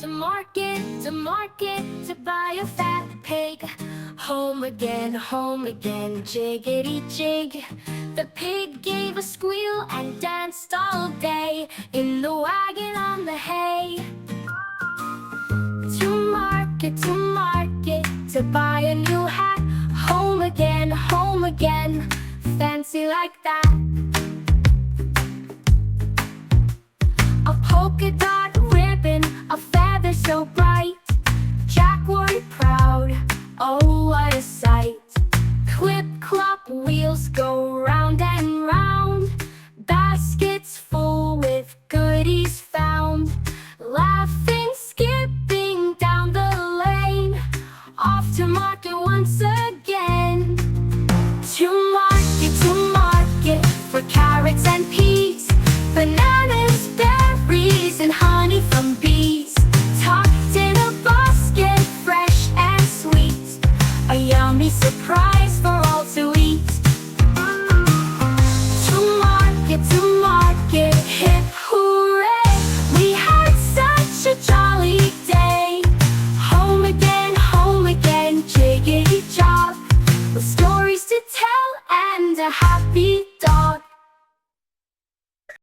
to market, to buy a fat pig. Home again, jiggity jig. The pig gave a squeal and danced all day in the wagon on the hay. To market, to buy a new hat. Home again, fancy like that. A polka dot ribbon, a feather so bright. Jack wore proud, oh what a sight. Clip clop, wheels go round and round. Baskets full with goodies found. Laughing, skipping down the lane. Off to market once again. To market, for carrots and peas. Bananas, berries, and honey from bees. Tucked in a basket, fresh and sweet. A yummy surprise for all to eat. To market, hip hooray. We had such a jolly day. Home again, jiggity job. With stories to tell and a happy